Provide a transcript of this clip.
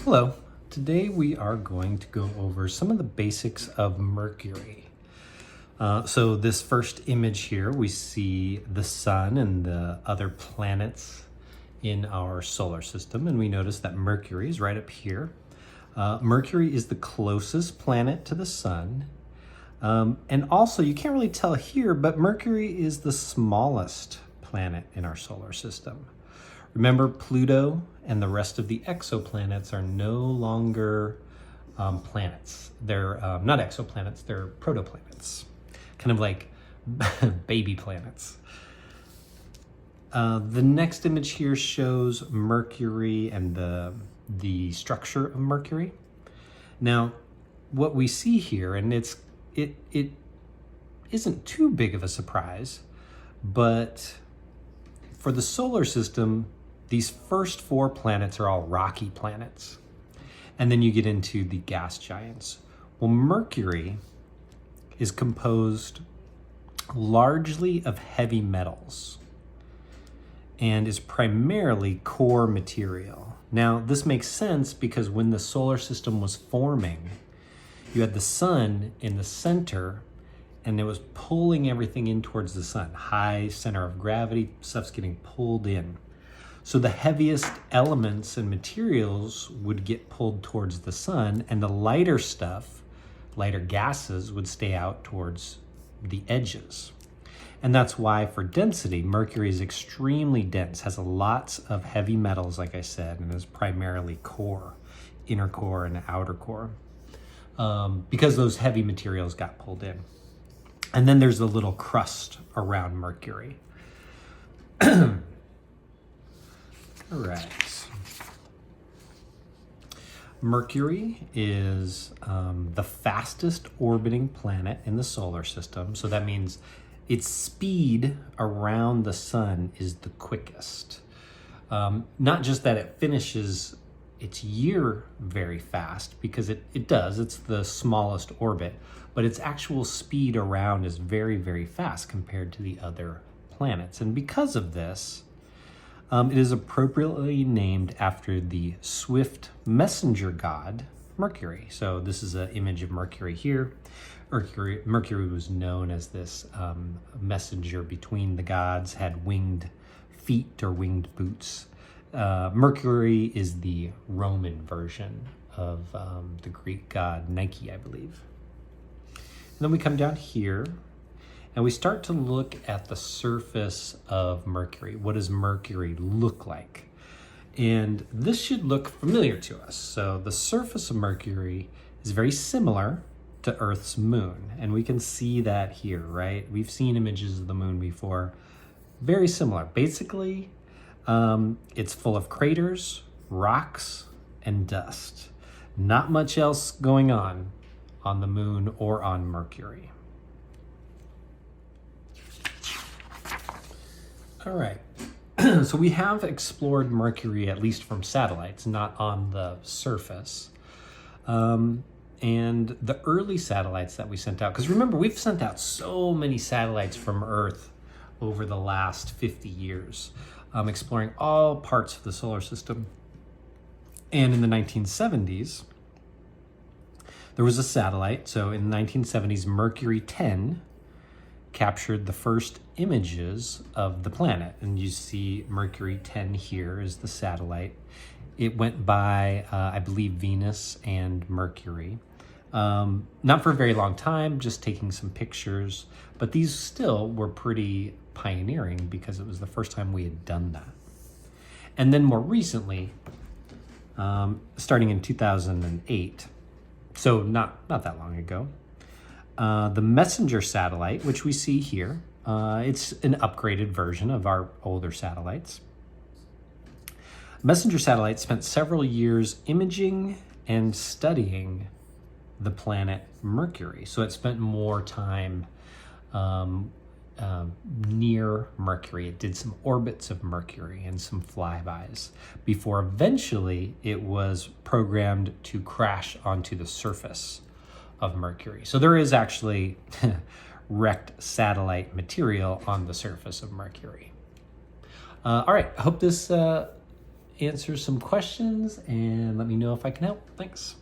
Hello, today we are going to go over some of the basics of Mercury. So this first image here, we see the sun and the other planets in our solar system, and we notice that Mercury is right up here. Mercury is the closest planet to the sun. And also, you can't really tell here, but Mercury is the smallest planet in our solar system. Remember, Pluto and the rest of the exoplanets are no longer planets. They're not exoplanets, they're protoplanets, kind of like baby planets. The next image here shows Mercury and the structure of Mercury. Now, what we see here, and it isn't too big of a surprise, but for the solar system, these first four planets are all rocky planets. And then you get into the gas giants. Well, Mercury is composed largely of heavy metals and is primarily core material. Now, this makes sense because when the solar system was forming, you had the sun in the center and it was pulling everything in towards the sun. High center of gravity, stuff's getting pulled in. So the heaviest elements and materials would get pulled towards the sun, and the lighter stuff, lighter gases, would stay out towards the edges. And that's why for density, Mercury is extremely dense, has lots of heavy metals, like I said, and is primarily core, inner core and outer core, because those heavy materials got pulled in. And then there's a little crust around Mercury. All right. Mercury is the fastest orbiting planet in the solar system. So that means its speed around the sun is the quickest. Not just that it finishes its year very fast, because it does, it's the smallest orbit, but its actual speed around is very, very fast compared to the other planets. And because of this, it is appropriately named after the swift messenger god, Mercury. So this is an image of Mercury here. Mercury was known as this messenger between the gods, had winged feet or winged boots. Mercury is the Roman version of the Greek god Nike, I believe. And then we come down here and we start to look at the surface of Mercury. What does Mercury look like? And this should look familiar to us. So the surface of Mercury is very similar to Earth's moon. And we can see that here, right? We've seen images of the moon before. Very similar. Basically, it's full of craters, rocks, and dust. Not much else going on the moon or on Mercury. All right, so we have explored Mercury, at least from satellites, not on the surface. And the early satellites that we sent out, because remember, we've sent out so many satellites from Earth over the last 50 years, exploring all parts of the solar system. And in the 1970s, there was a satellite. So in the 1970s, Mercury 10 captured the first images of the planet. And you see Mercury 10 here is the satellite. It went by, I believe, Venus and Mercury. Not for a very long time, just taking some pictures. But these still were pretty pioneering because it was the first time we had done that. And then more recently, starting in 2008, so not that long ago, the Messenger satellite, which we see here, it's an upgraded version of our older satellites. Messenger satellite spent several years imaging and studying the planet Mercury. So it spent more time near Mercury. It did some orbits of Mercury and some flybys before eventually it was programmed to crash onto the surface of Mercury. So there is actually wrecked satellite material on the surface of Mercury. All right, I hope this answer some questions and let me know if I can help. Thanks.